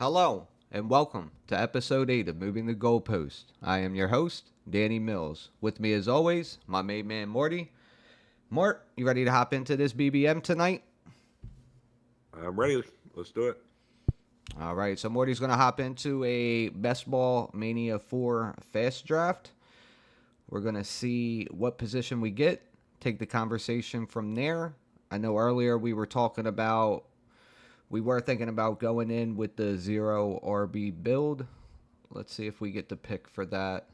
Hello, and welcome to episode 8 of Moving the Goalpost. I am your host, Danny Mills. With me, as always, my main man, Morty. Mort, you ready to hop into this BBM tonight? I'm ready. Let's do it. All right, so Morty's going to hop into a Ball Mania IV Fast Draft. We're going to see what position we get, take the conversation from there. I know earlier we were thinking about going in with the 0 RB build. Let's see if we get the pick for that.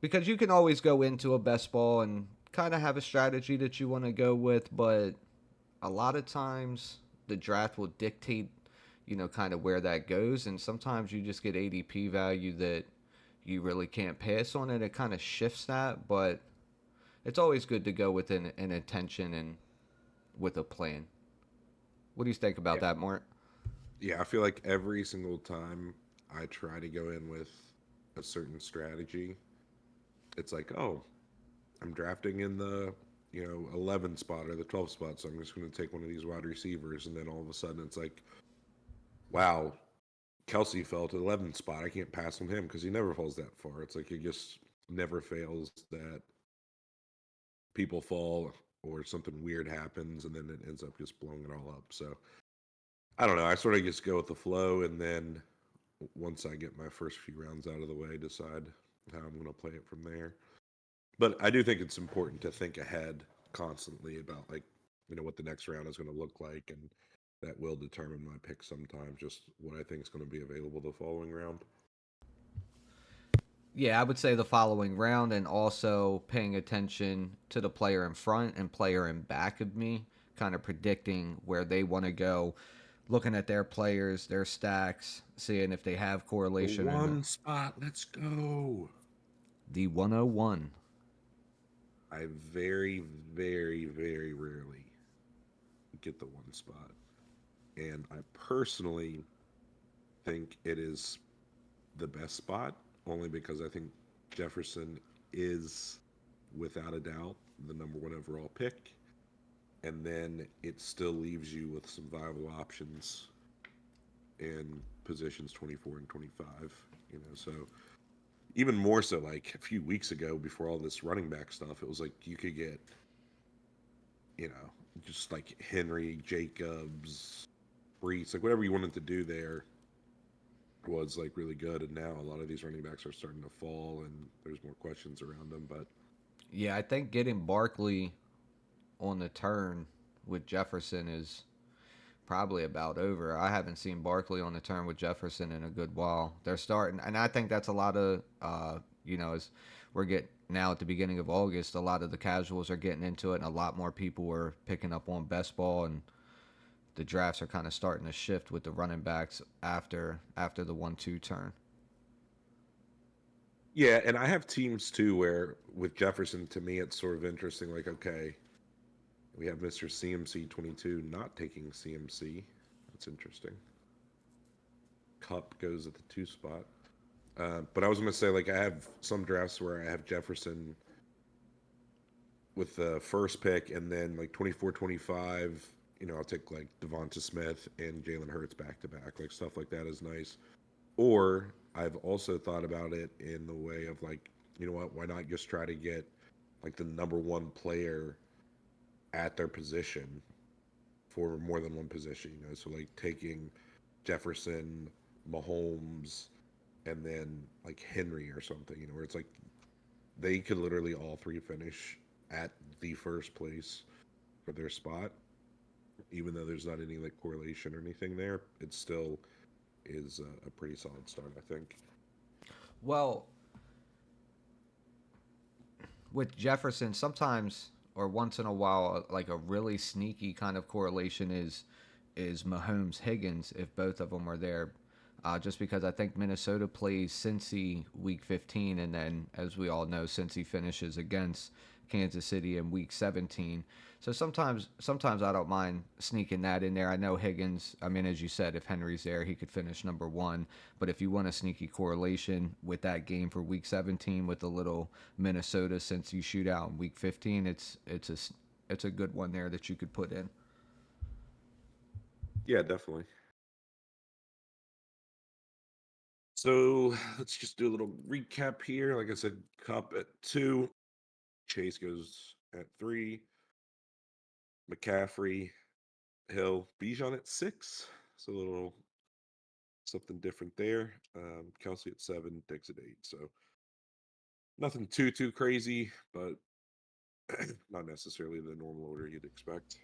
Because you can always go into a best ball and kind of have a strategy that you want to go with, but a lot of times the draft will dictate, kind of where that goes, and sometimes you just get ADP value that you really can't pass on, and it kind of shifts that. But it's always good to go with an intention and with a plan. What do you think about Yeah. that, Mort? Yeah, I feel like every single time I try to go in with a certain strategy, it's like, oh, I'm drafting in the, 11 spot or the 12 spot, so I'm just going to take one of these wide receivers. And then all of a sudden it's like, wow, Kelsey fell to the 11th spot. I can't pass on him because he never falls that far. It's like he just never fails that people fall or something weird happens and then it ends up just blowing it all up. So I don't know. I sort of just go with the flow, and then once I get my first few rounds out of the way, decide how I'm going to play it from there. But I do think it's important to think ahead constantly about what the next round is going to look like, and that will determine my pick sometimes. Just what I think is going to be available the following round. Yeah, I would say the following round, and also paying attention to the player in front and player in back of me, kind of predicting where they want to go, looking at their players, their stacks, seeing if they have The correlation or not. one spot, let's go. The 101. I very, very, very rarely get the one spot. And I personally think it is the best spot, only because I think Jefferson is, without a doubt, the number one overall pick. And then it still leaves you with some viable options in positions 24 and 25. So even more so, like a few weeks ago, before all this running back stuff, it was like you could get, you know, just like Henry, Jacobs, Brees, like whatever you wanted to do there was like really good. And now a lot of these running backs are starting to fall, and there's more questions around them. But Yeah, I think getting Barkley on the turn with Jefferson is probably about over. I haven't seen Barkley on the turn with Jefferson in a good while. They're starting, and I think that's a lot of, as we're getting now at the beginning of August, a lot of the casuals are getting into it, and a lot more people are picking up on best ball, and the drafts are kind of starting to shift with the running backs after the 1-2 turn. yeah, and I have teams too where with Jefferson, to me, it's sort of interesting. Like, okay, we have Mr. CMC 22 not taking CMC. That's interesting. Cup goes at the two spot. But I was going to say, like, I have some drafts where I have Jefferson with the first pick, and then like 24, 25, I'll take like Devonta Smith and Jalen Hurts back to back. Like, stuff like that is nice. Or I've also thought about it in the way of like, you know what, why not just try to get like the number one player at their position for more than one position. So like taking Jefferson, Mahomes, and then like Henry or something, where it's like they could literally all three finish at the first place for their spot, even though there's not any like correlation or anything there. It still is a pretty solid start, I think. Well, with Jefferson, sometimes or once in a while, like a really sneaky kind of correlation is Mahomes Higgins if both of them are there. Just because I think Minnesota plays Cincy week 15, and then as we all know, Cincy finishes against Kansas City in week 17. So sometimes I don't mind sneaking that in there. I know Higgins. I mean, as you said, if Henry's there, he could finish number one. But if you want a sneaky correlation with that game for week 17 with the little Minnesota Cincy shootout in week 15, it's a good one there that you could put in. Yeah, definitely. So let's just do a little recap here. Like I said, Cup at 2, Chase goes at 3, McCaffrey, Hill, Bijan at 6. So a little something different there. Kelsey at 7, Diggs at 8. So nothing too crazy, but not necessarily the normal order you'd expect.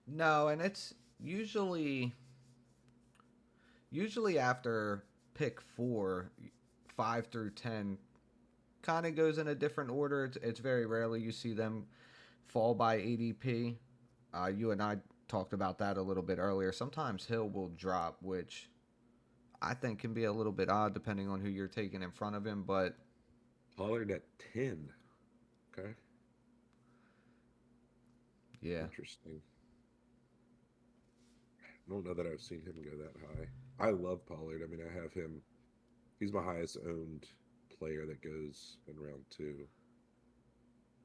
No, and it's usually after pick 4, 5 through 10 kind of goes in a different order. It's very rarely you see them fall by ADP. You and I talked about that a little bit earlier. Sometimes Hill will drop, which I think can be a little bit odd depending on who you're taking in front of him. But Pollard at 10. Okay, yeah, interesting. I don't know that I've seen him go that high. I love Pollard. I mean, I have him. He's my highest owned player that goes in round 2.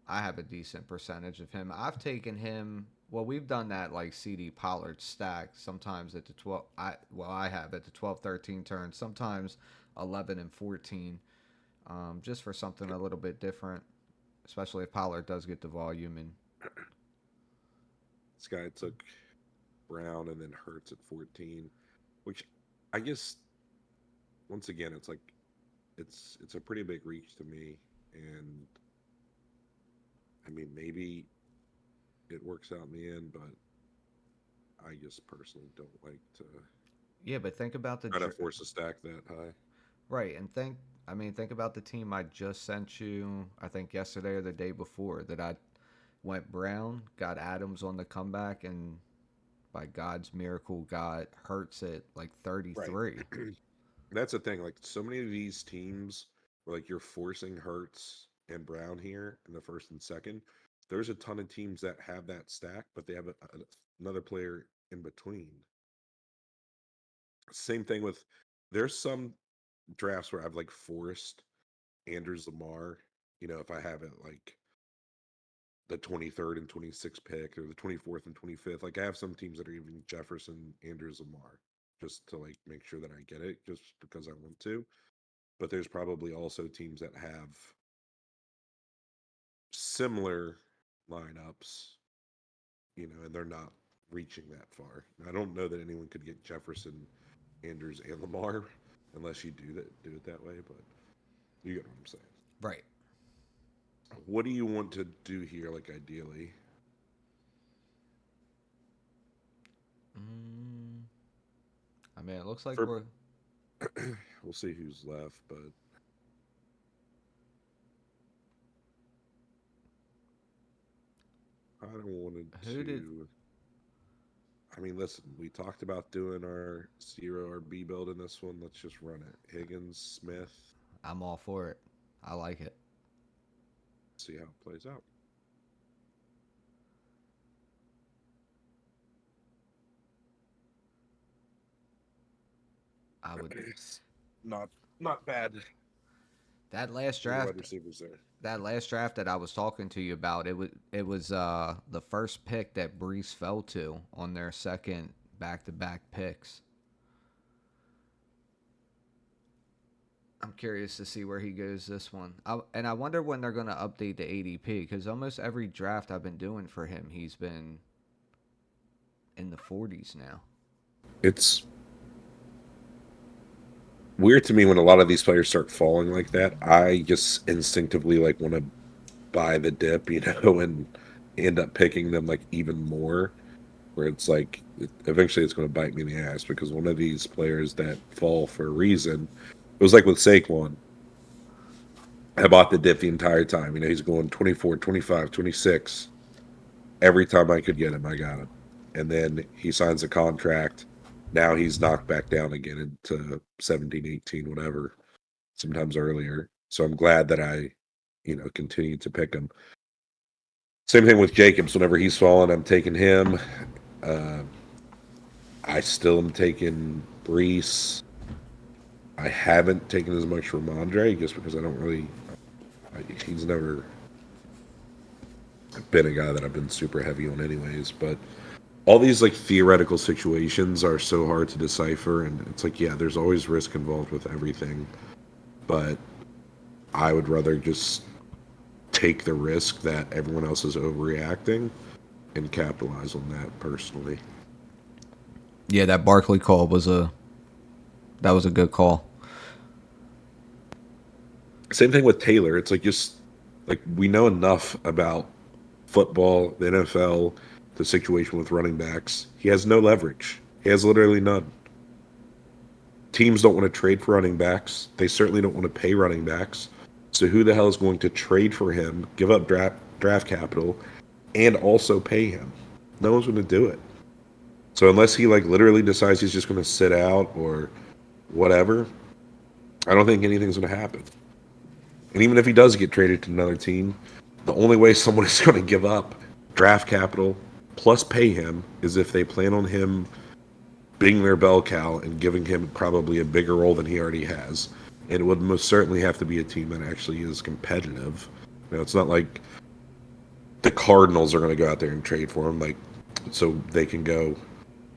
I have a decent percentage of him. I've taken him. Well, we've done that like CD Pollard stack sometimes at the 12. I have at the 12, 13 turn. Sometimes 11 and 14, just for something a little bit different, especially if Pollard does get the volume. And This guy took Brown and then Hurts at 14, which I guess once again it's a pretty big reach to me, and I mean maybe it works out in the end, but I just personally don't like to yeah, but think about try to force a stack that high. right, and think about the team I just sent you. I think yesterday or the day before that I went Brown, got Adams on the comeback, and by God's miracle got Hurts at like Right. 33. That's the thing. Like so many of these teams, where like you're forcing Hurts and Brown here in the first and second. There's a ton of teams that have that stack, but they have another player in between. Same thing with there's some drafts where I've like forced Andrews Lamar. If I have it like the 23rd and 26th pick or the 24th and 25th, like I have some teams that are even Jefferson, Andrews Lamar, just to like make sure that I get it, just because I want to. But there's probably also teams that have similar lineups, and they're not reaching that far. I don't know that anyone could get Jefferson, Andrews, and Lamar unless you do it that way, but you get what I'm saying. Right. What do you want to do here, like ideally? Mm, I mean, it looks like For we're. we'll see who's left, but I don't wanted Who did. to. I mean, listen, we talked about doing our zero or B build in this one. Let's just run it. Higgins, Smith, I'm all for it. I like it. see how it plays out. I would. Not not bad. That last Good wide draft. receivers there. That last draft that I was talking to you about, it was the first pick that Brees fell to on their second back-to-back picks. I'm curious to see where he goes this one. And I wonder when they're going to update the ADP because almost every draft I've been doing for him, he's been in the 40s now. It's weird to me when a lot of these players start falling like that. I just instinctively like want to buy the dip, and end up picking them like even more. Where it's like eventually it's going to bite me in the ass because one of these players that fall for a reason. It was like with Saquon. I bought the dip the entire time. He's going 24, 25, 26. Every time I could get him, I got him. And then he signs a contract. Now he's knocked back down again into 17, 18, whatever, sometimes earlier. So I'm glad that I, continued to pick him. Same thing with Jacobs. Whenever he's fallen, I'm taking him. Uh, I still am taking Brees. I haven't taken as much from Andre just because I don't really. He's never been a guy that I've been super heavy on, anyways. But all these like theoretical situations are so hard to decipher, and it's like, yeah, there's always risk involved with everything, but I would rather just take the risk that everyone else is overreacting and capitalize on that personally. Yeah, that Barkley call was a good call. Same thing with Taylor. It's like, just like, we know enough about football, the NFL, the situation with running backs. He has no leverage. He has literally none. Teams don't want to trade for running backs. They certainly don't want to pay running backs. So who the hell is going to trade for him, give up draft capital, and also pay him? No one's going to do it. So unless he like literally decides he's just going to sit out or whatever, I don't think anything's going to happen. And even if he does get traded to another team, the only way someone is going to give up draft capital plus pay him is if they plan on him being their bell cow and giving him probably a bigger role than he already has. And it would most certainly have to be a team that actually is competitive. It's not like the Cardinals are going to go out there and trade for him, like, so they can go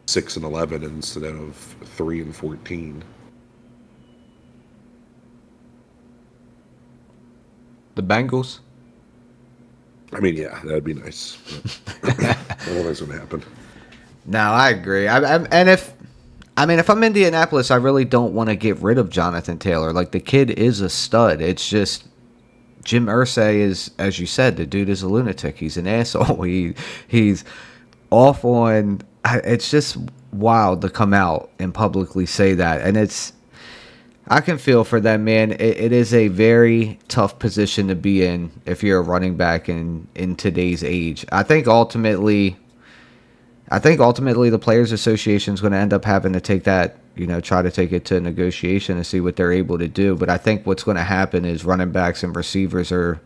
6-11 instead of 3-14. The Bengals. I mean, yeah, that'd be nice. I don't think it's going to happen. No, I agree. If I'm Indianapolis, I really don't want to get rid of Jonathan Taylor. Like, the kid is a stud. It's just Jim Irsay is, as you said, the dude is a lunatic. He's an asshole. He's off on. It's just wild to come out and publicly say that, and I can feel for them, man. It is a very tough position to be in if you're a running back in today's age. I think ultimately the Players Association is going to end up having to take that, try to take it to negotiation and see what they're able to do. But I think what's going to happen is running backs and receivers are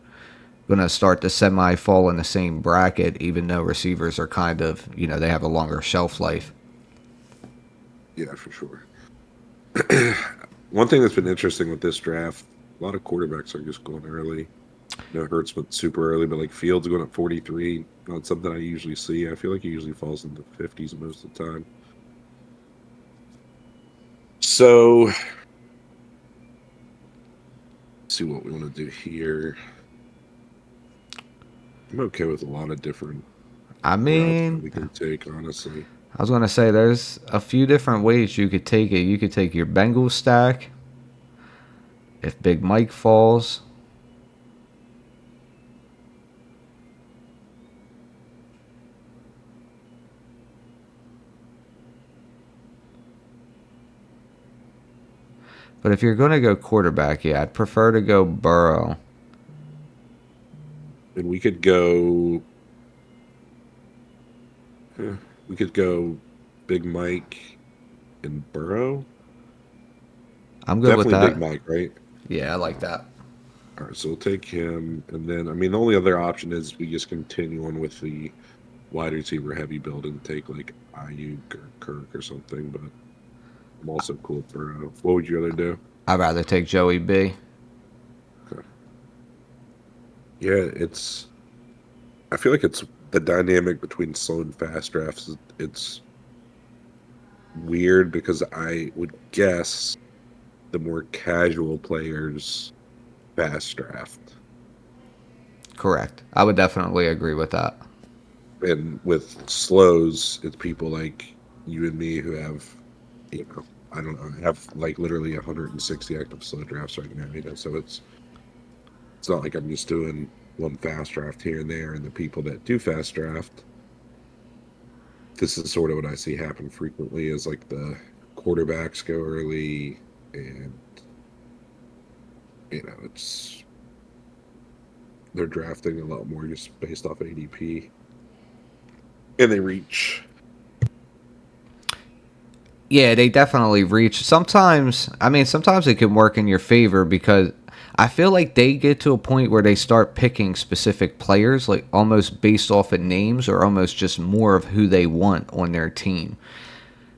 going to start to fall in the same bracket, even though receivers are kind of, they have a longer shelf life. Yeah, for sure. One thing that's been interesting with this draft, a lot of quarterbacks are just going early. Hurts went super early, but like Fields going at 43, not something I usually see. I feel like he usually falls in the 50s most of the time. So, let's see what we want to do here. I'm okay with a lot of different routes that we can take, honestly. I was going to say, there's a few different ways you could take it. You could take your Bengals stack if Big Mike falls. But if you're going to go quarterback, yeah, I'd prefer to go Burrow. And we could go... we could go Big Mike and Burrow. I'm good with that. Definitely Big Mike, right? Yeah, I like that. All right, so we'll take him. And then, the only other option is we just continue on with the wide receiver heavy build and take like Ayuk or Kirk or something. But I'm also cool with Burrow. What would you rather do? I'd rather take Joey B. Okay. Yeah, I feel like it's the dynamic between slow and fast drafts. It's weird because I would guess the more casual players fast draft. Correct. I would definitely agree with that. And with slows, it's people like you and me who have, I don't know, have like literally 160 active slow drafts right now. So it's not like I'm just doing one fast draft here and there. And the people that do fast draft, this is sort of what I see happen frequently is like the quarterbacks go early and, they're drafting a lot more just based off ADP. And they reach. Yeah, they definitely reach. Sometimes it can work in your favor because I feel like they get to a point where they start picking specific players, like almost based off of names or almost just more of who they want on their team.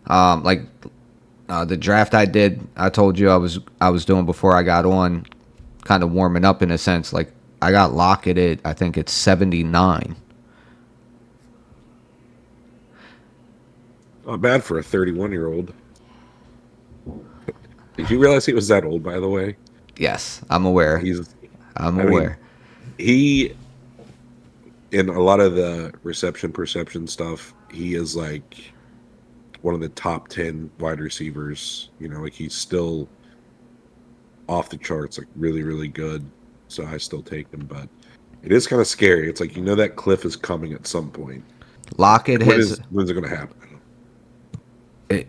The draft I told you I was doing before I got on, kind of warming up in a sense. Like, I got Lockett at, I think it's 79. Not bad for a 31-year-old. Did you realize he was that old, by the way? Yes, I'm aware. He's, I'm I mean, aware. he, in a lot of the reception perception stuff, he is like one of the top 10 wide receivers. Like he's still off the charts, like really, really good. So I still take him, but it is kind of scary. It's like that cliff is coming at some point. Lockett has. When's it going to happen? It,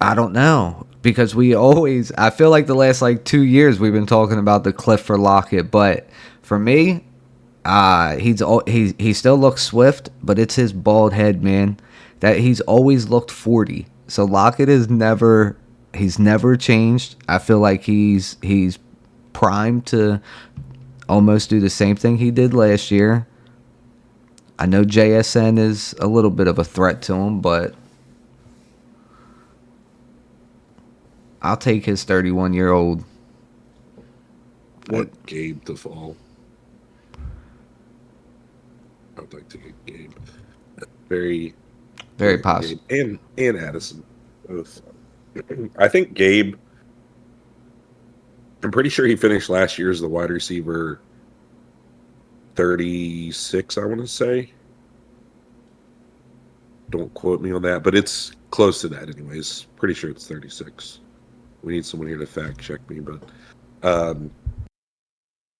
I don't know because we always. I feel like the last like 2 years we've been talking about the cliff for Lockett, but for me, he still looks swift, but it's his bald head, man. That he's always looked 40. So Lockett is never. He's never changed. I feel like he's primed to almost do the same thing he did last year. I know JSN is a little bit of a threat to him, but I'll take his 31-year-old. Want Gabe to fall. I would like to get Gabe. Very, Very possible. And Addison. Both. I think Gabe, I'm pretty sure he finished last year as the wide receiver 36, I want to say. Don't quote me on that, but it's close to that anyways. Pretty sure it's 36. We need someone here to fact check me, but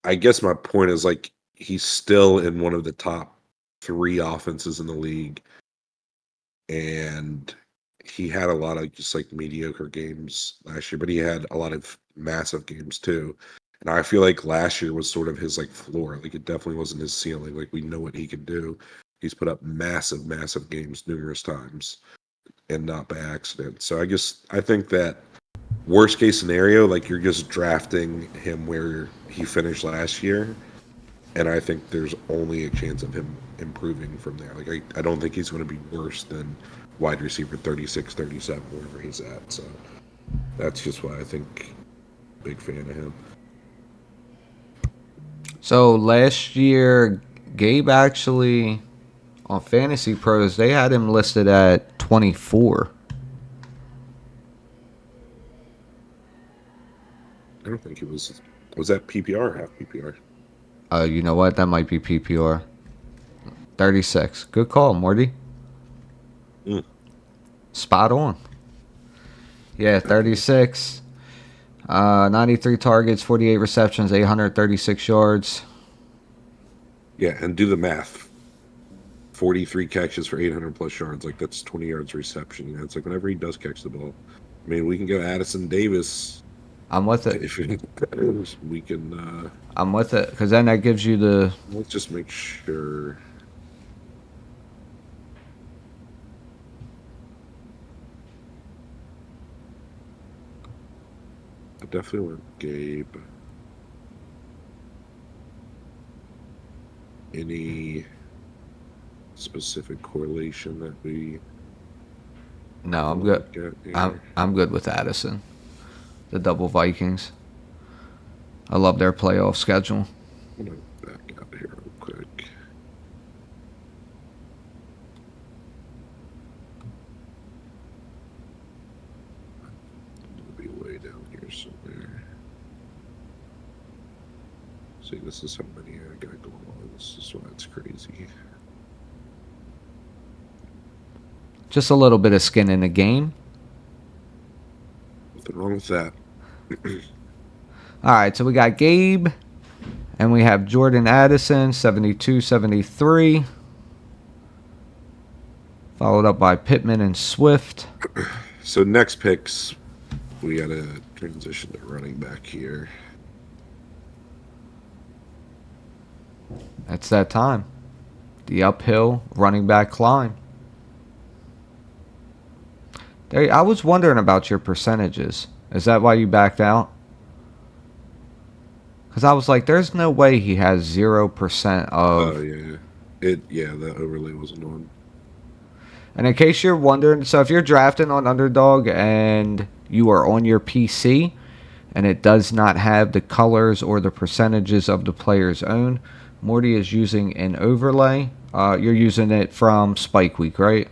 I guess my point is like he's still in one of the top 3 offenses in the league, and he had a lot of just like mediocre games last year, but he had a lot of massive games too. And I feel like last year was sort of his like floor. Like it definitely wasn't his ceiling. Like we know what he can do. He's put up massive, massive games numerous times and not by accident. So I think that worst case scenario, like you're just drafting him where he finished last year. And I think there's only a chance of him improving from there. Like I don't think he's going to be worse than wide receiver 36, 37, wherever he's at. So that's just why I think big fan of him. So last year, Gabe actually on Fantasy Pros they had him listed at 24. I don't think he was. Was that PPR or half PPR? You know what? That might be PPR. 36. Good call, Morty. Spot on. Yeah, 36. 93 targets, 48 receptions, 836 yards. Yeah, and do the math. 43 catches for 800 plus yards. Like that's 20 yards reception. It's like whenever he does catch the ball. I mean, we can go Addison Davis. I'm with it. If we can. I'm with it because then that gives you the. Let's just make sure. I definitely want Gabe. Any specific correlation that we? No, I'm good. I'm good with Addison. The double Vikings. I love their playoff schedule. I'm gonna back out here real quick. It'll be way down here somewhere. See, this is how many I got going on. This is why it's crazy. Just a little bit of skin in the game. Nothing wrong with that. All right, so we got Gabe, and we have Jordan Addison, 72, 73. Followed up by Pittman and Swift. So next picks, we got to transition to running back here. It's that time. The uphill running back climb. I was wondering about your percentages. Is that why you backed out? Because I was like, there's no way he has 0% of... Oh, yeah. The overlay wasn't on. And in case you're wondering, so if you're drafting on Underdog and you are on your PC and it does not have the colors or the percentages of the players owned, Morty is using an overlay. You're using it from Spike Week, right?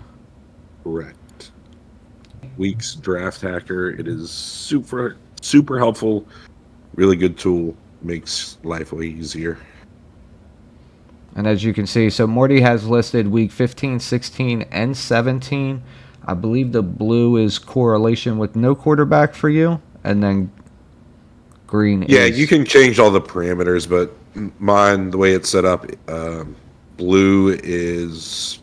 Correct. week's draft hacker. It is super helpful. Really good tool. Makes life way easier. And as you can see, so Morty has listed week 15, 16, and 17. I believe the blue is correlation with no quarterback for you, and then green Yeah, you is. can change all the parameters, but mine, the way it's set up, blue is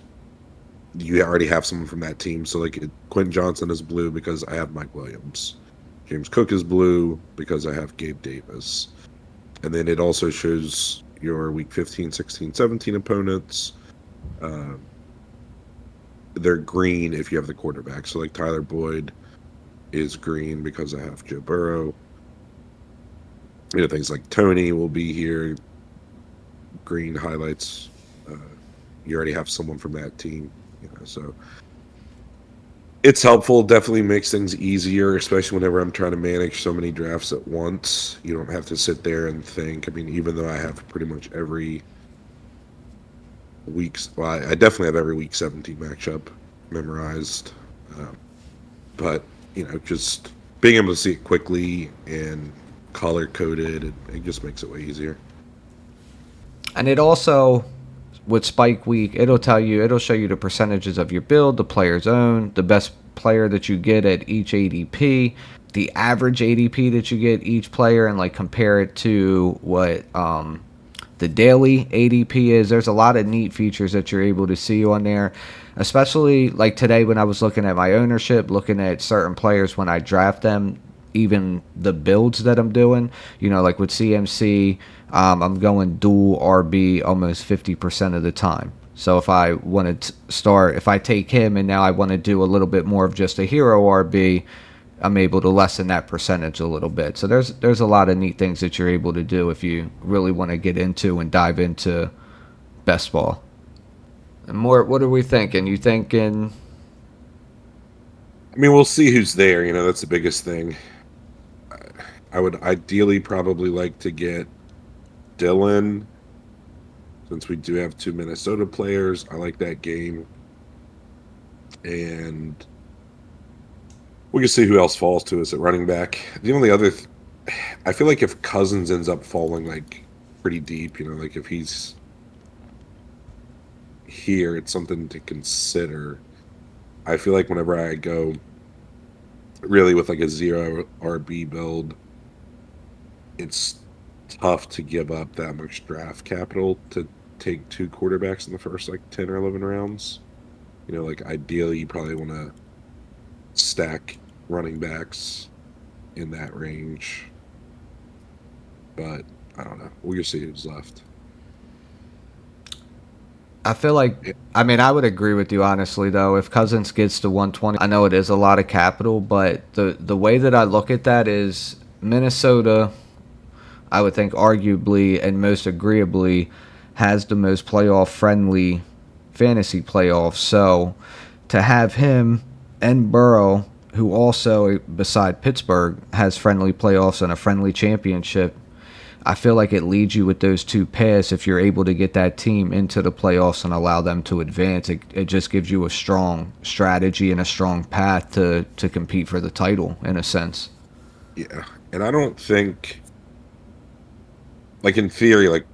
you already have someone from that team. So like Quentin Johnson is blue because I have Mike Williams. James Cook is blue because I have Gabe Davis. And then it also shows your week 15, 16, 17 opponents. Uh, they're green if you have the quarterback. So like Tyler Boyd is green because I have Joe Burrow. Things like Tony will be here. Green highlights. Uh, you already have someone from that team. So it's helpful. Definitely makes things easier, especially whenever I'm trying to manage so many drafts at once. You don't have to sit there and think. I mean, even though I have pretty much every week's, well, I definitely have every week 17 matchup memorized. Uh, but just being able to see it quickly and color coded, it just makes it way easier. And it also, with Spike Week, it'll show you the percentages of your build, the player's own, the best player that you get at each ADP, the average ADP that you get each player, and like compare it to what the daily ADP is. There's a lot of neat features that you're able to see on there, especially like today when I was looking at my ownership, looking at certain players when I draft them, even the builds that I'm doing, like with CMC, I'm going dual RB almost 50% of the time. So if I want to start, if I take him and now I want to do a little bit more of just a hero RB, I'm able to lessen that percentage a little bit. So there's a lot of neat things that you're able to do if you really want to get into and dive into best ball. And more, what are we thinking? You thinking? I mean, we'll see who's there. That's the biggest thing. I would ideally probably like to get Dylan, since we do have two Minnesota players. I like that game. And we can see who else falls to us at running back. The only other, I feel like if Cousins ends up falling like pretty deep, like if he's here, it's something to consider. I feel like whenever I go really with like a zero RB build, it's tough to give up that much draft capital to take two quarterbacks in the first like 10 or 11 rounds. Like ideally you probably want to stack running backs in that range. But I don't know. We'll see who's left. I feel like, Yeah. I mean, I would agree with you honestly though. If Cousins gets to 120, I know it is a lot of capital, but the way that I look at that is Minnesota, I would think arguably and most agreeably has the most playoff friendly fantasy playoffs. So to have him and Burrow, who also beside Pittsburgh has friendly playoffs and a friendly championship, I feel like it leads you with those two paths. If you're able to get that team into the playoffs and allow them to advance, it just gives you a strong strategy and a strong path to compete for the title in a sense. Yeah. And I don't think, like in theory, like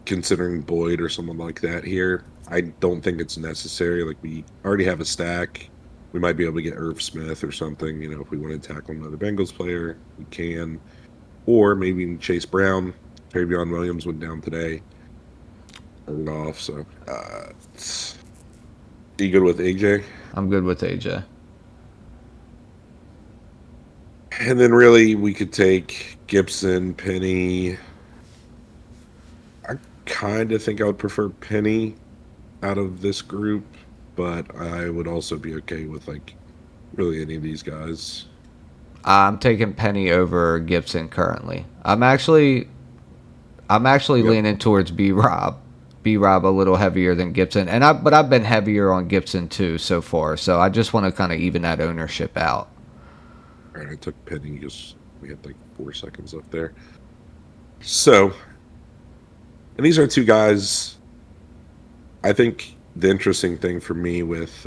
considering Boyd or someone like that here, I don't think it's necessary. Like we already have a stack. We might be able to get Irv Smith or something. If we want to tackle another Bengals player, we can. Or maybe even Chase Brown. Travion Williams went down today. Turned off. So, you good with AJ? I'm good with AJ. And then really we could take Gibson, Penny. I kind of think I would prefer Penny out of this group, but I would also be okay with like really any of these guys. I'm taking Penny over Gibson currently. I'm actually Yep. leaning towards B Rob. B Rob a little heavier than Gibson, but I've been heavier on Gibson too so far. So I just want to kind of even that ownership out. All right, I took Penny because we had like 4 seconds left there. So, and these are two guys. I think the interesting thing for me with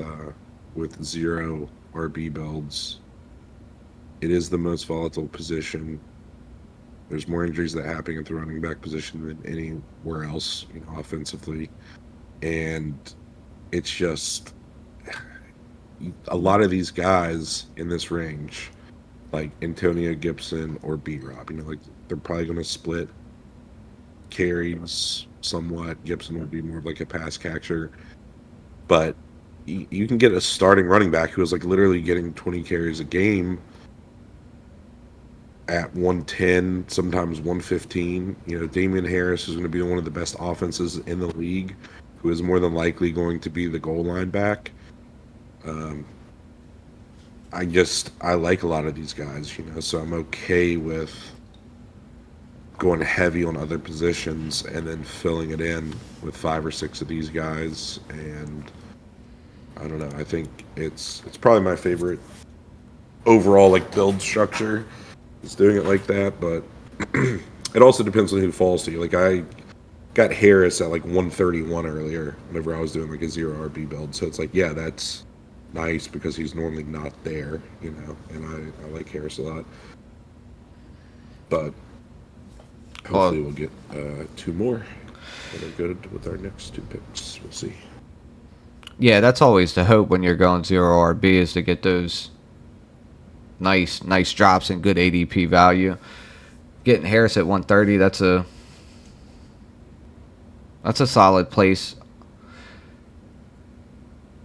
zero RB builds. It is the most volatile position. There's more injuries that happen at the running back position than anywhere else, offensively. And it's just a lot of these guys in this range, like Antonio Gibson or B Rob, like they're probably going to split carries somewhat. Gibson would be more of like a pass catcher, but you can get a starting running back who is like literally getting 20 carries a game at 110, sometimes 115. Damian Harris is going to be one of the best offenses in the league, who is more than likely going to be the goal line back. Um, I like a lot of these guys, so I'm okay with going heavy on other positions and then filling it in with 5 or 6 of these guys. And I don't know. I think it's probably my favorite overall like build structure. Is doing it like that, but it also depends on who falls to you. Like I got Harris at like 131 earlier whenever I was doing like a 0 RB build. So it's like, yeah, that's nice because he's normally not there, and I like Harris a lot. But Well, hopefully we'll get 2 more that are good with our next 2 picks. We'll see. yeah, that's always the hope when you're going 0 RB is to get those nice drops and good ADP value. Getting Harris at 130, that's a solid place.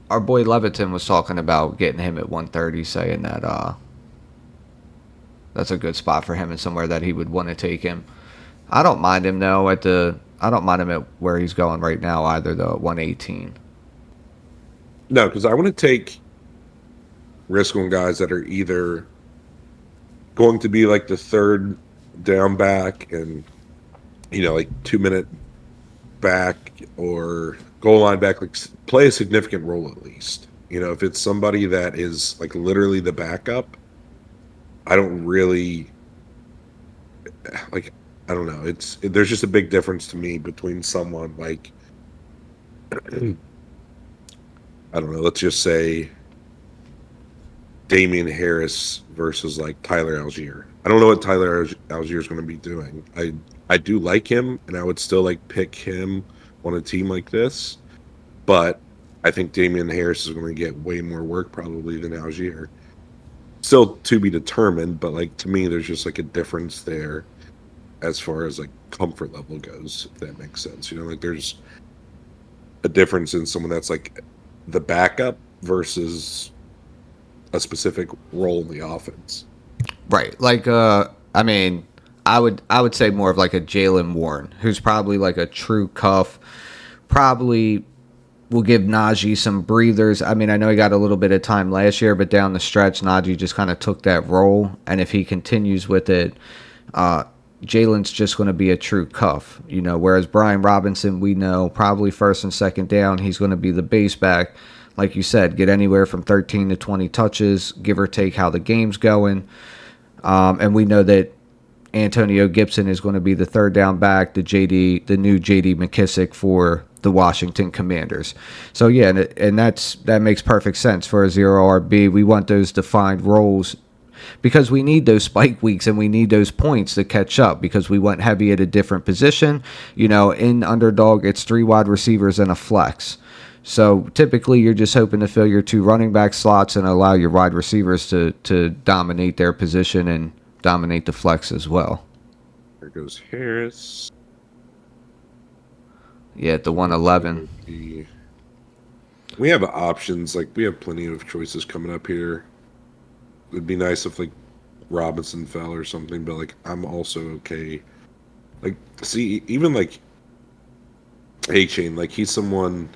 Our boy Leviton was talking about getting him at 130, saying that that's a good spot for him and somewhere that he would want to take him. I don't mind him though I don't mind him at where he's going right now either though at 118. No, because I want to take risk on guys that are either going to be like the third down back and like 2 minute back or goal line back, like play a significant role at least. If it's somebody that is like literally the backup, I don't really like. I don't know. There's just a big difference to me between someone like I don't know. Let's just say Damian Harris versus like Tyler Algier. I don't know what Tyler Algier is going to be doing. I do like him, and I would still like pick him on a team like this. But I think Damian Harris is going to get way more work probably than Algier. Still to be determined, but like to me, there's just like a difference there as far as like comfort level goes, if that makes sense. Like there's a difference in someone that's like the backup versus a specific role in the offense. Right. Like I mean, I would say more of like a Jalen Warren, who's probably like a true cuff. Probably will give Najee some breathers. I mean, I know he got a little bit of time last year, but down the stretch, Najee just kind of took that role. And if he continues with it, Jalen's just going to be a true cuff, Whereas Brian Robinson, we know probably first and second down, he's going to be the base back. Like you said, get anywhere from 13 to 20 touches, give or take how the game's going. And we know that Antonio Gibson is going to be the third down back, the new JD McKissick for the Washington Commanders. So yeah, and that makes perfect sense for a 0 RB. We want those defined roles because we need those spike weeks and we need those points to catch up because we went heavy at a different position. In Underdog, it's 3 wide receivers and a flex. So typically, you're just hoping to fill your 2 running back slots and allow your wide receivers to dominate their position and dominate the flex as well. There goes Harris. Yeah, at the 111. We have options. Like we have plenty of choices coming up here. It'd be nice if like Robinson fell or something, but like I'm also okay. Like see, even like A-Chain, like he's someone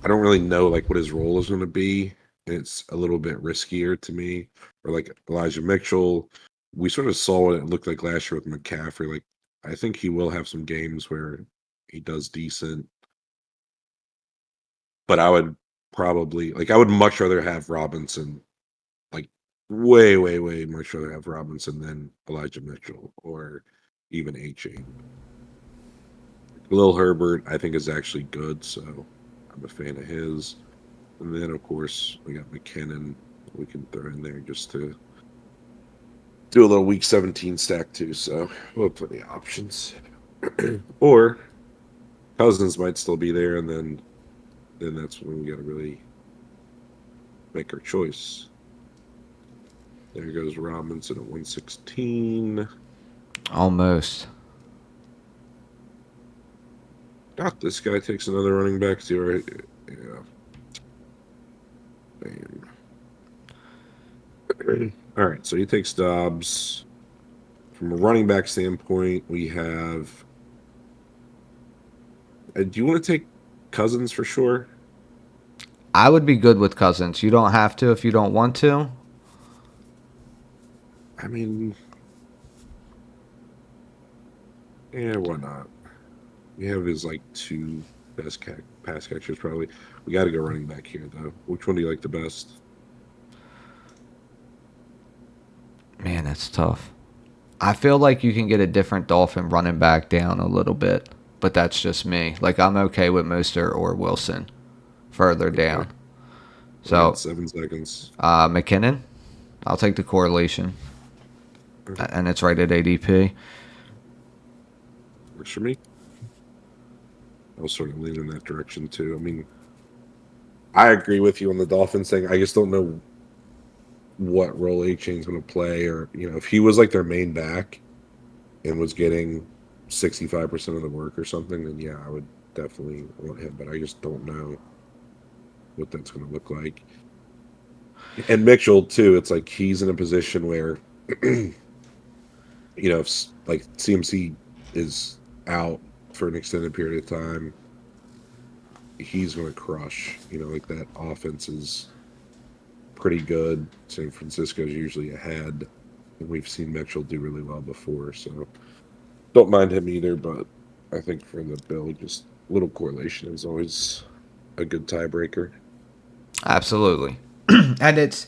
I don't really know like what his role is going to be, and it's a little bit riskier to me. Or like Elijah Mitchell, we sort of saw what it looked like last year with McCaffrey. Like I think he will have some games where he does decent, but I would much rather have Robinson, like way, way, way much rather have Robinson than Elijah Mitchell or even A-Chain. Lil Herbert, I think, is actually good, so I'm a fan of his. And then, of course, we got McKinnon we can throw in there just to do a little week 17 stack too. So we'll have plenty of options. Or Cousins might still be there, and then that's when we got to really make our choice. There goes Robinson at 116. Almost. This guy takes another running back too, right? Yeah. Bam. All right, so he takes Dobbs. From a running back standpoint, we have. Do you want to take Cousins for sure? I would be good with Cousins. You don't have to if you don't want to. I mean, yeah, why not? We have his like two best pass catchers probably. We got to go running back here though. Which one do you like the best? Man, that's tough. I feel like you can get a different Dolphin running back down a little bit, but that's just me. Like, I'm okay with Mostert or Wilson further Okay, down. we got So, 7 seconds. McKinnon, I'll take the correlation, and it's right at ADP. Works for me. I was sort of leaning in that direction too. I mean, I agree with you on the Dolphins thing. I just don't know what role A-Chain's going to play, or if he was like their main back and was getting 65% of the work or something, then yeah, I would definitely want him. But I just don't know what that's going to look like. And Mitchell too. It's like he's in a position where, if like CMC is out for an extended period of time, he's going to crush. Like that offense is pretty good. San Francisco's usually ahead, and we've seen Mitchell do really well before, so don't mind him either. But I think for the build, just a little correlation is always a good tiebreaker. Absolutely. And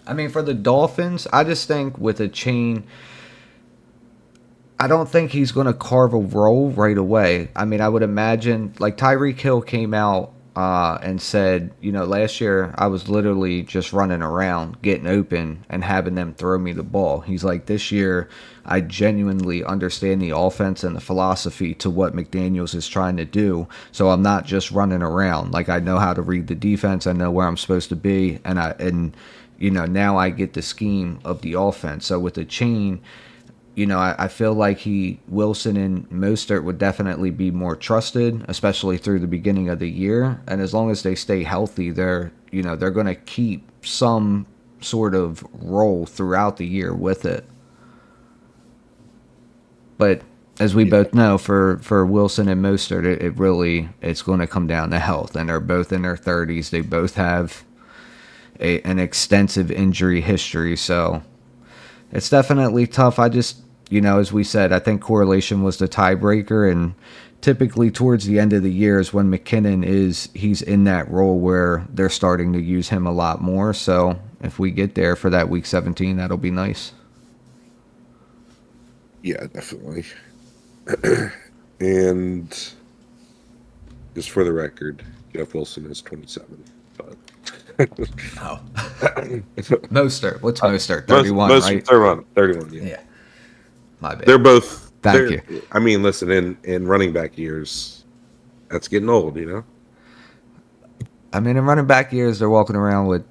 I mean, for the Dolphins, I just think with a chain, I don't think he's going to carve a role right away. I mean, I would imagine like Tyreek Hill came out and said, last year I was literally just running around, getting open, and having them throw me the ball. He's like, this year I genuinely understand the offense and the philosophy to what McDaniels is trying to do. So I'm not just running around. Like, I know how to read the defense. I know where I'm supposed to be, and now I get the scheme of the offense. So with the chain, I feel like Wilson and Mostert would definitely be more trusted, especially through the beginning of the year. And as long as they stay healthy, they're going to keep some sort of role throughout the year with it. But as we Yeah, both know, for Wilson and Mostert, it's going to come down to health, and they're both in their 30s. They both have an extensive injury history, so it's definitely tough. I just, as we said, I think correlation was the tiebreaker, and typically towards the end of the year is when McKinnon he's in that role where they're starting to use him a lot more. So if we get there for that week 17, that'll be nice. yeah, definitely. And just for the record, Jeff Wilson is 27. But Oh, Mostert. What's Mostert? most 31, most right? 31, yeah. Yeah. My They're bad. both Thank they're you. I mean, listen, in running back years, that's getting old. I mean, in running back years, they're walking around with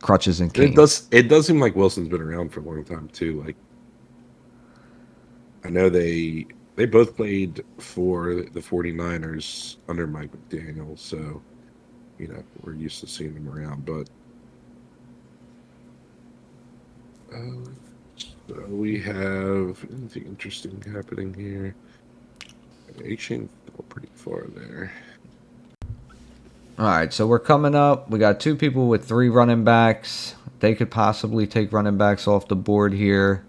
crutches and And it canes. does it does seem like Wilson's been around for a long time too. Like I know they both played for the 49ers under Mike McDaniel, so we're used to seeing them around. But so we have anything interesting happening here? A-Chain fell pretty far there. All right, so we're coming up. We got two people with three running backs. They could possibly take running backs off the board here.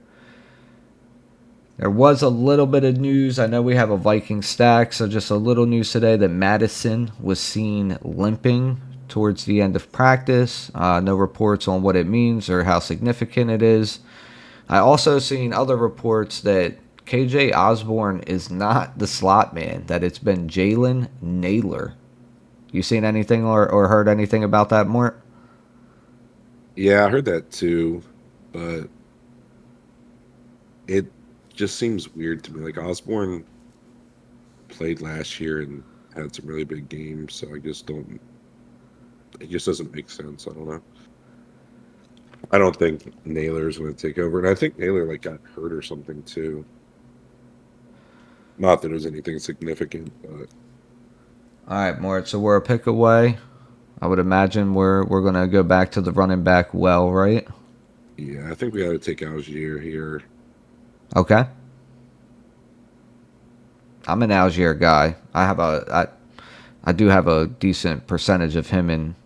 There was a little bit of news. I know we have a Viking stack, so just a little news today that Madison was seen limping towards the end of practice. No reports on what it means or how significant it is. I also seen other reports that KJ Osborne is not the slot man, that it's been Jalen Naylor. You seen anything or heard anything about that, Mort? Yeah, I heard that too, but it just seems weird to me. Like Osborne played last year and had some really big games, so I just don't. It just doesn't make sense. I don't know. I don't think Naylor is going to take over, and I think Naylor like got hurt or something too. Not that it was anything significant, but All right, Mort. So we're a pick away. I would imagine we're gonna go back to the running back well, right? yeah, I think we got to take Algier here. Okay. I'm an Algier guy. I do have a decent percentage of him in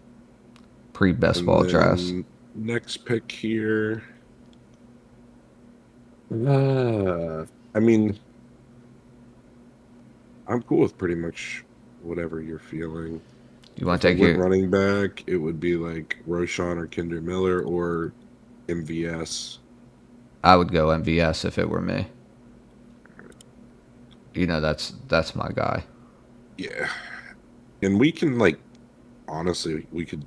pre-best And ball drafts. then next pick here. I mean, I'm cool with pretty much whatever you're feeling. You want If to I take went your? running back, it would be like Roshan or Kinder Miller or MVS. I would go MVS if it were me. You know that's my guy. Yeah. And we can like honestly, we could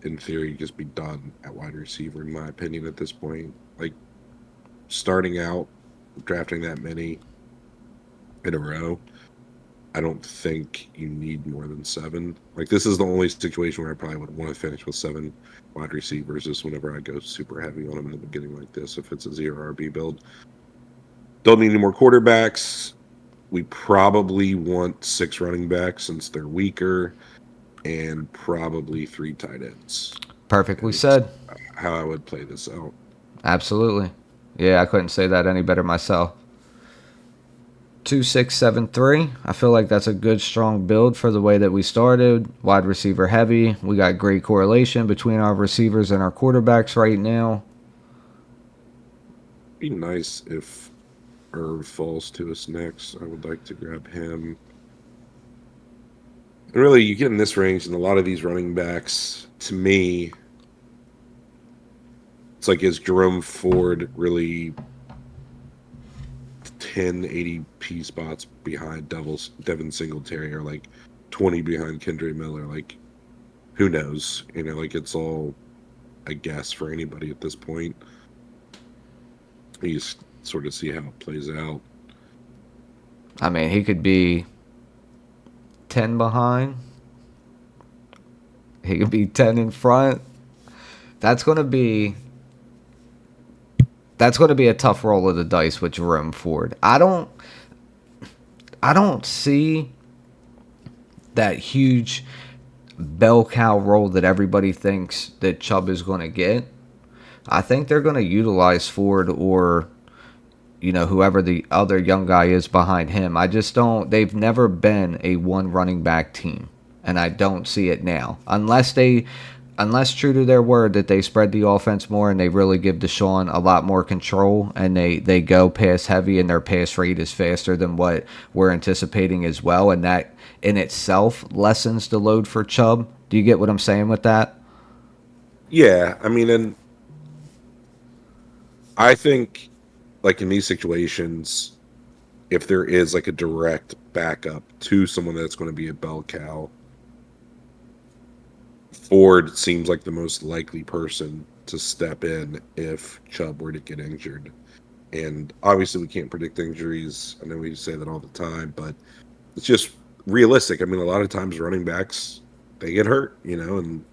in theory just be done at wide receiver in my opinion at this point. Like starting out drafting that many in a row, I don't think you need more than seven. Like this is the only situation where I probably would want to finish with seven wide receivers is whenever I go super heavy on them in the beginning like this. If it's a zero RB build, don't need any more quarterbacks. We probably want six running backs since they're weaker, and probably three tight ends. Perfectly Is said. how I would play this out. Absolutely. Yeah, I couldn't say that any better myself. 2673. I feel like that's a good strong build for the way that we started. Wide receiver heavy. We got great correlation between our receivers and our quarterbacks right now. Be nice if Irv falls to us next. I would like to grab him. And really, you get in this range, and a lot of these running backs, to me, it's like is Jerome Ford really 10, 80 P spots behind Devin Singletary or like 20 behind Kendra Miller? Like, who knows? You know, like it's all a guess for anybody at this point. You just sort of see how it plays out. I mean, he could be 10 behind. He could be 10 in front. That's going to be that's going to be a tough roll of the dice with Jerome Ford. I don't see that huge bell cow role that everybody thinks that Chubb is going to get. I think they're going to utilize Ford or whoever the other young guy is behind him. I just don't. They've never been a one running back team, and I don't see it now unless true to their word that they spread the offense more and they really give Deshaun a lot more control and they go pass heavy and their pass rate is faster than what we're anticipating as well, and that in itself lessens the load for Chubb. Do you get what I'm saying with that? Yeah, I mean, and I think like in these situations, if there is like a direct backup to someone that's going to be a bell cow, Ford seems like the most likely person to step in if Chubb were to get injured. And obviously, we can't predict injuries. I know we say that all the time, but it's just realistic. I mean, a lot of times running backs they get hurt, you know, and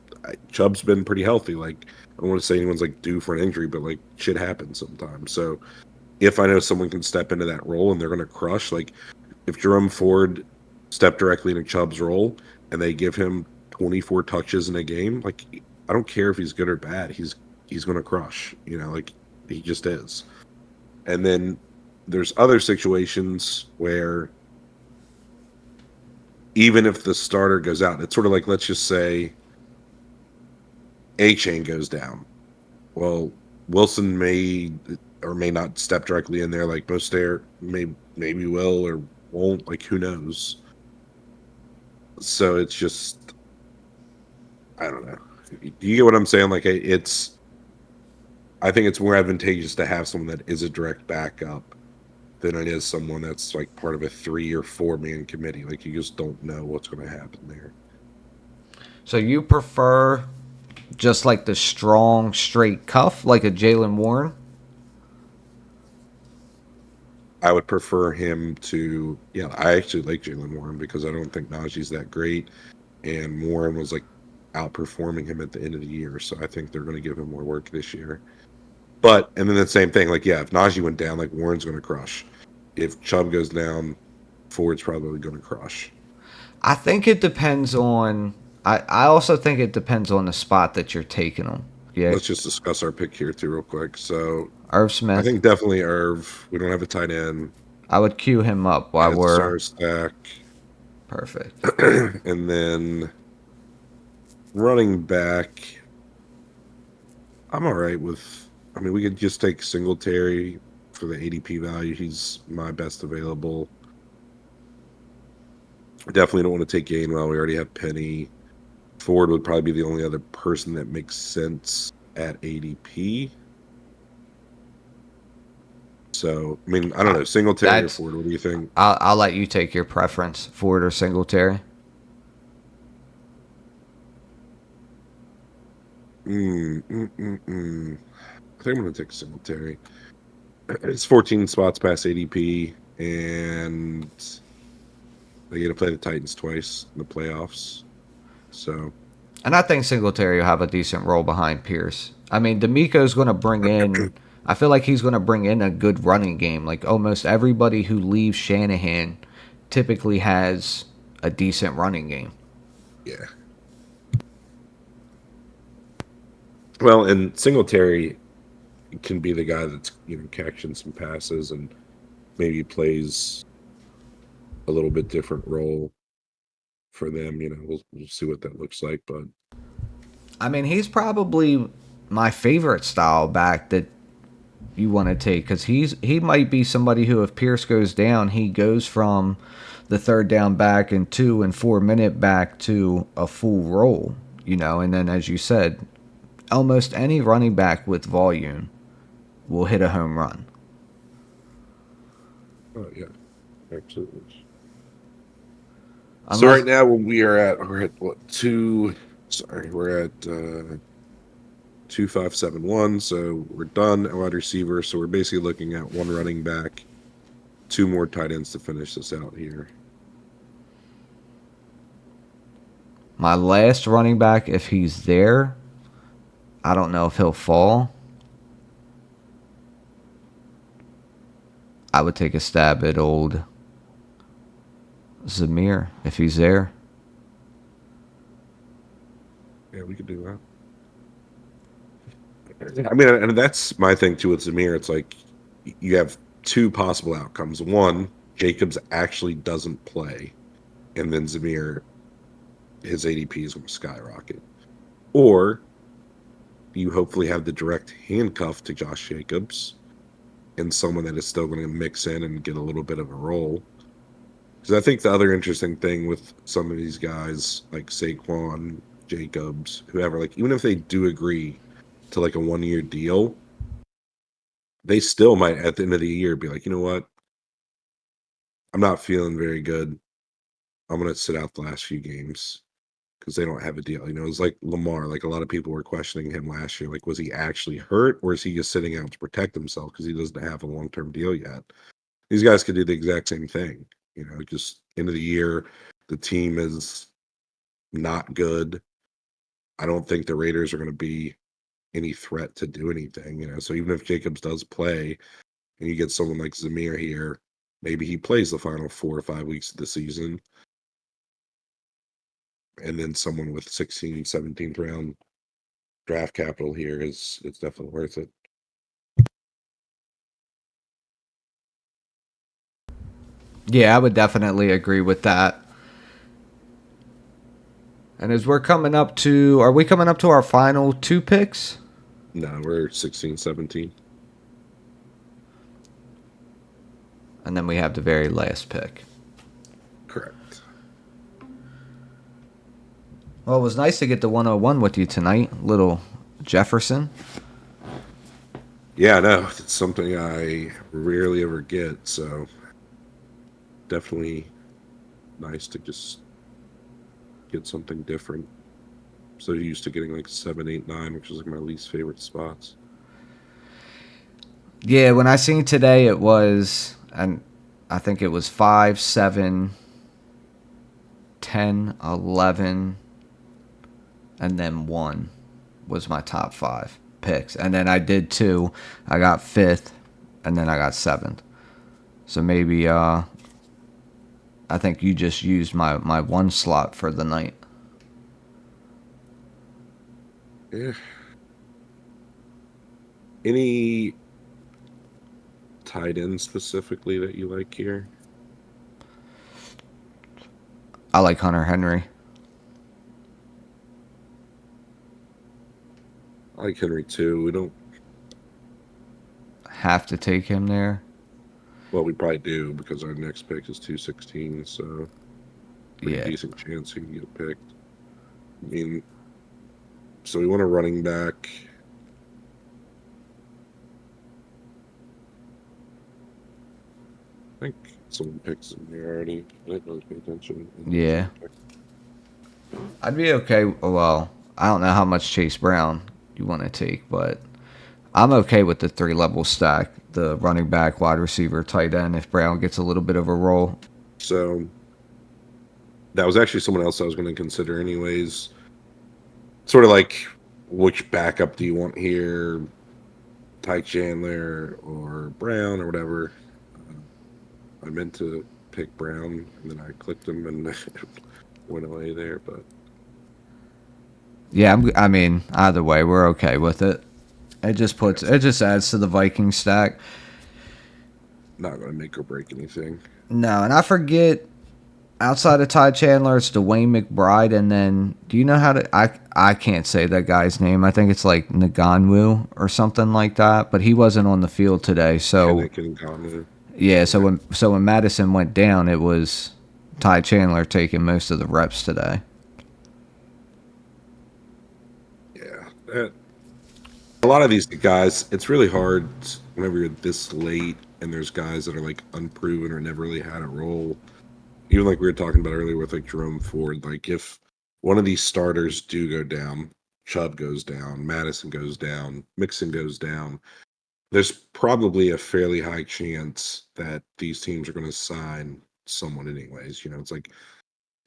Chubb's been pretty healthy. Like I don't want to say anyone's like due for an injury, but like shit happens sometimes. So if I know someone can step into that role and they're going to crush, like if Jerome Ford stepped directly into Chubb's role and they give him 24 touches in a game, like I don't care if he's good or bad, he's going to crush, you know, like he just is. And then there's other situations where even if the starter goes out, it's sort of like let's just say A chain goes down. Well, Wilson may or may not step directly in there. Like Bostair maybe will or won't. Like who knows? So it's just I don't know. Do you get what I'm saying? Like it's I think it's more advantageous to have someone that is a direct backup than it is someone that's like part of a 3 or 4 man committee. Like you just don't know what's going to happen there. So you prefer just like the strong, straight cuff, like a Jalen Warren? I would prefer him to. Yeah, I actually like Jalen Warren because I don't think Najee's that great, and Warren was like outperforming him at the end of the year. So I think they're going to give him more work this year. But and then the same thing, like yeah, if Najee went down, like Warren's going to crush. If Chubb goes down, Ford's probably going to crush. I think it depends on. I also think it depends on the spot that you're taking them. Yeah, Let's just discuss our pick here too, real quick. So Irv I Smith. think definitely Irv. We don't have a tight end. I would cue him up while Adds to we're our stack, perfect. and then running back. I'm all right with. I mean, we could just take Singletary for the ADP value. He's my best available. Definitely don't want to take Gainwell. We already have Penny. Ford would probably be the only other person that makes sense at ADP. So, I mean, I don't know, Singletary or That's. Ford. What do you think? I'll let you take your preference, Ford or Singletary. I think I'm going to take Singletary. It's 14 spots past ADP, and they get to play the Titans twice in the playoffs. So, And I think Singletary will have a decent role behind Pierce. I mean, D'Amico's going to bring in. I feel like he's going to bring in a good running game. Like almost everybody who leaves Shanahan typically has a decent running game. yeah. Well, and Singletary can be the guy that's, catching some passes and maybe plays a little bit different role for them. We'll see what that looks like. But I mean, he's probably my favorite style back that you want to take because he might be somebody who, if Pierce goes down, he goes from the third down back and 2 and 4 minute back to a full role. And then as you said, almost any running back with volume will hit a home run. oh yeah, absolutely. So Unless right now we're at what two? Sorry, we're at 2571. So we're done at wide receiver. So we're basically looking at one running back, two more tight ends to finish this out here. my last running back, if he's there, I don't know if he'll fall. I would take a stab at old Zamir if he's there. Yeah, we could do that. I mean, and that's my thing too with Zamir. It's like you have two possible outcomes. One, Jacobs actually doesn't play, and then Zamir, his ADP is going to skyrocket. Or you hopefully have the direct handcuff to Josh Jacobs and someone that is still going to mix in and get a little bit of a role. Because I think the other interesting thing with some of these guys, like Saquon, Jacobs, whoever, like even if they do agree to like a 1-year deal, they still might at the end of the year be like, you know what? I'm not feeling very good. I'm going to sit out the last few games because they don't have a deal. It's like Lamar. Like a lot of people were questioning him last year. Like, was he actually hurt or is he just sitting out to protect himself because he doesn't have a long-term deal yet? These guys could do the exact same thing. Just end of the year, the team is not good. I don't think the Raiders are going to be any threat to do anything. So even if Jacobs does play and you get someone like Zamir here, maybe he plays the final 4 or 5 weeks of the season. And then someone with 16th, 17th round draft capital here it's definitely worth it. Yeah, I would definitely agree with that. And as we're coming up to, are we coming up to our final two picks? No, we're 16, 17. And then we have the very last pick. Correct. Well, it was nice to get the 101 with you tonight, little Jefferson. Yeah, no, it's something I rarely ever get. So definitely nice to just get something different. So used to getting like 7, 8, 9, which is like my least favorite spots. Yeah, when I seen today, it was, and I think it was 5, 7, 10, 11, and then 1 was my top 5 picks. And then I did 2. I got 5th, and then I got 7th. So maybe I think you just used my 1 slot for the night. Yeah. Any tight end specifically that you like here? I like Hunter Henry. I like Henry too. We don't. Have to take him there. Well, we probably do because our next pick is 216, so pretty Yeah. decent chance he can get picked. I mean, so we want a running back. I think someone picks him here already. I didn't really pay attention. Yeah. I'd be okay. Well, I don't know how much Chase Brown you want to take, but I'm okay with the 3-level stack. The running back, wide receiver, tight end. If Brown gets a little bit of a role. So that was actually someone else I was going to consider, anyways. Sort of like, which backup do you want here? Ty Chandler or Brown or whatever. I meant to pick Brown, and then I clicked him and went away there. But Yeah, I mean, either way, we're okay with it. It just adds to the Viking stack. not going to make or break anything. No, and I forget. Outside of Ty Chandler, it's Dwayne McBride, and then do you know how to? I can't say that guy's name. I think it's like Ngannou or something like that. But he wasn't on the field today, so yeah. So when Madison went down, it was Ty Chandler taking most of the reps today. Yeah, a lot of these guys, it's really hard whenever you're this late and there's guys that are like unproven or never really had a role. Even like we were talking about earlier with like Jerome Ford, like if one of these starters do go down, Chubb goes down, Madison goes down, Mixon goes down, there's probably a fairly high chance that these teams are going to sign someone anyways. You know, it's like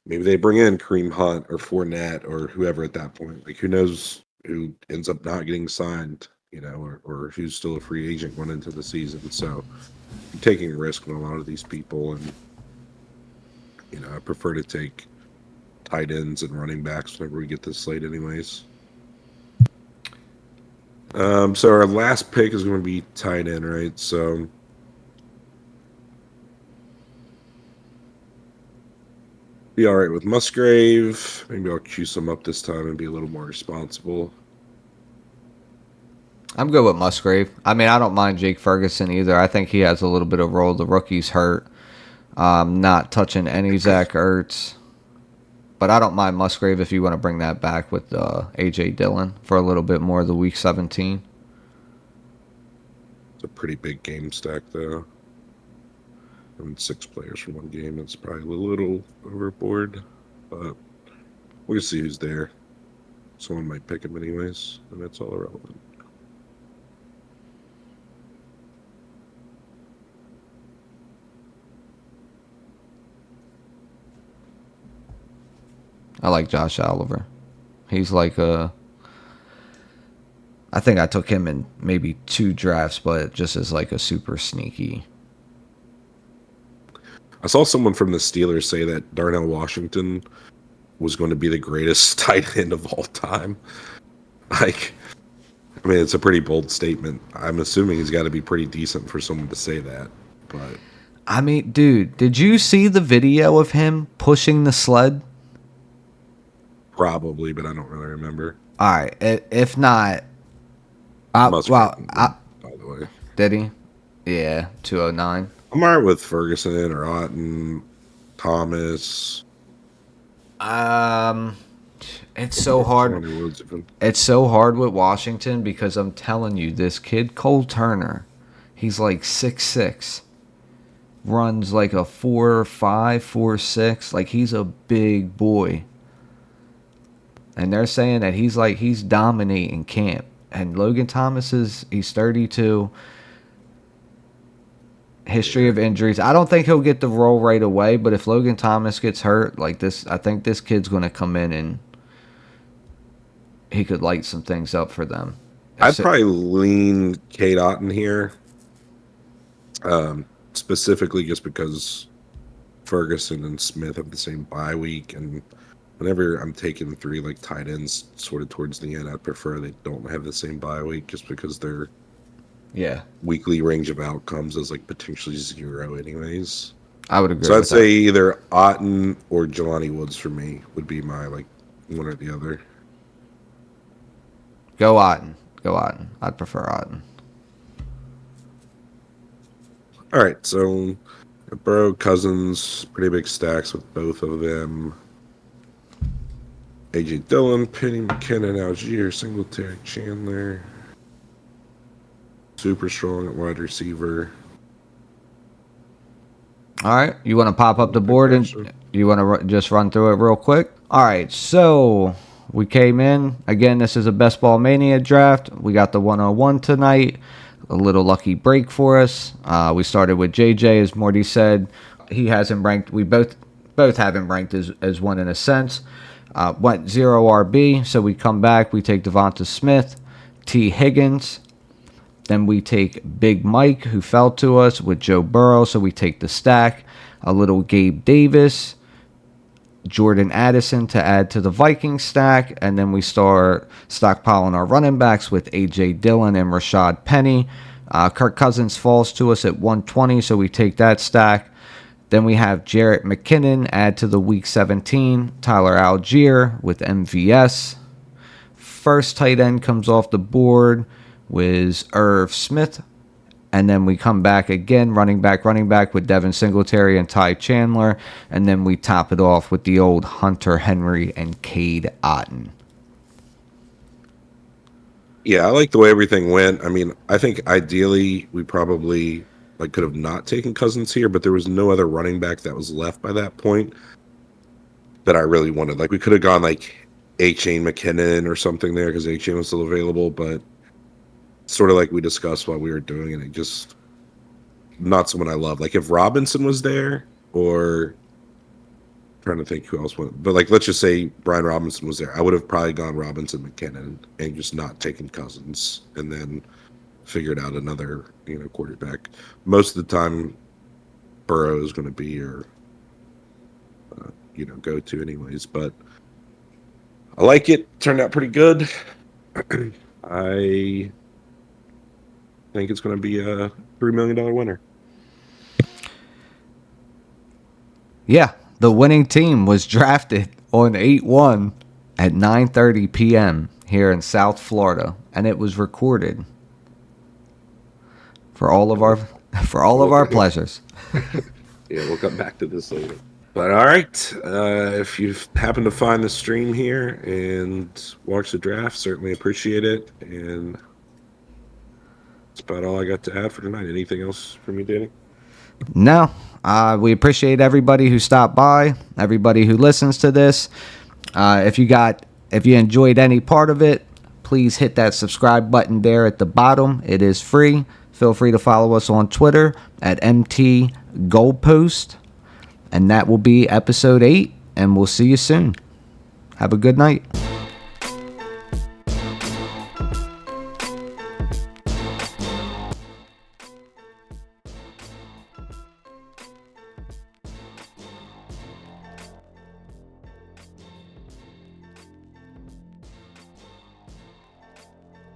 maybe they bring in Kareem Hunt or Fournette or whoever at that point. Like who knows who ends up not getting signed, you know, or who's still a free agent going into the season. So I'm taking a risk on a lot of these people, and you know, I prefer to take tight ends and running backs whenever we get this slate anyways. So our last pick is going to be tight end, right? So be all right with Musgrave. Maybe I'll choose him up this time and be a little more responsible. I'm good with Musgrave. I mean, I don't mind Jake Ferguson either. I think he has a little bit of role. The rookie's hurt. Not touching any Zach Ertz. But I don't mind Musgrave if you want to bring that back with A.J. Dillon for a little bit more of the Week 17. It's a pretty big game stack, though. Having 6 players for one game, it's probably a little overboard. But we'll see who's there. Someone might pick him anyways, and that's all irrelevant. I like Josh Oliver. He's like a. I think I took him in maybe 2 drafts, but just as like a super sneaky. I saw someone from the Steelers say that Darnell Washington was going to be the greatest tight end of all time. Like, I mean, it's a pretty bold statement. I'm assuming he's got to be pretty decent for someone to say that. But I mean, dude, did you see the video of him pushing the sled? probably, but I don't really remember. All right, if not, Musgrave, by the way. did he? Yeah, 209. I'm all right with Ferguson or Otten, Thomas. It's so hard. It's so hard with Washington because I'm telling you, this kid Cole Turner, he's like 6'6", runs like a 4'5", 4'6", like he's a big boy. and they're saying that he's dominating camp. And Logan Thomas he's 32. History of injuries. I don't think he'll get the role right away, but if Logan Thomas gets hurt like this, I think this kid's going to come in and he could light some things up for them. I'd probably lean Cade Otton here, specifically just because Ferguson and Smith have the same bye week, and whenever I'm taking 3 like tight ends sort of towards the end, I'd prefer they don't have the same bye week just because their weekly range of outcomes is like potentially 0 anyways. I would agree. So I'd say either Otton or Jelani Woods for me would be my like one or the other. Go Otton. I'd prefer Otton. All right, so Burrow, Cousins, pretty big stacks with both of them. A.J. Dillon, Penny, McKinnon, Algier, Singletary, Chandler. Super strong at wide receiver. All right, you want to pop up the board and you want to just run through it real quick? All right, so we came in. Again, this is a Best Ball Mania draft. We got the 101 tonight. A little lucky break for us. We started with JJ, as Morty said. He hasn't ranked. We both haven't ranked as one in a sense. Went 0 RB, so we come back. We take Devonta Smith, T. Higgins. Then we take Big Mike, who fell to us, with Joe Burrow, so we take the stack. A little Gabe Davis, Jordan Addison to add to the Vikings stack, and then we start stockpiling our running backs with A.J. Dillon and Rashad Penny. Kirk Cousins falls to us at 120, so we take that stack. Then we have Jarrett McKinnon, add to the Week 17, Tyler Algier with MVS. First tight end comes off the board with Irv Smith. And then we come back again, running back with Devin Singletary and Ty Chandler. And then we top it off with the old Hunter Henry and Cade Otton. Yeah, I like the way everything went. I mean, I think ideally we probably could have not taken Cousins here, but there was no other running back that was left by that point that I really wanted. Like, we could have gone like A-Chain McKinnon or something there because A-Chain was still available, but sort of like we discussed while we were doing it, just not someone I love. Like if Robinson was there, or I'm trying to think who else went, but like let's just say Brian Robinson was there, I would have probably gone Robinson, McKinnon, and just not taken Cousins, and then figured out another quarterback. Most of the time, Burrow is going to be your go to anyways. But I like it. Turned out pretty good. I think it's going to be a $3 million winner. Yeah, the winning team was drafted on 8/1 at 9:30 p.m. here in South Florida, and it was recorded for all of our pleasures. Yeah, we'll come back to this later. But all right, if you happen to find the stream here and watch the draft, certainly appreciate it. And that's about all I got to add for tonight. Anything else from you, Danny? No. We appreciate everybody who stopped by, everybody who listens to this. If you enjoyed any part of it, please hit that subscribe button there at the bottom. It is free. Feel free to follow us on Twitter at MT Goalpost. And that will be episode 8, and we'll see you soon. Have a good night.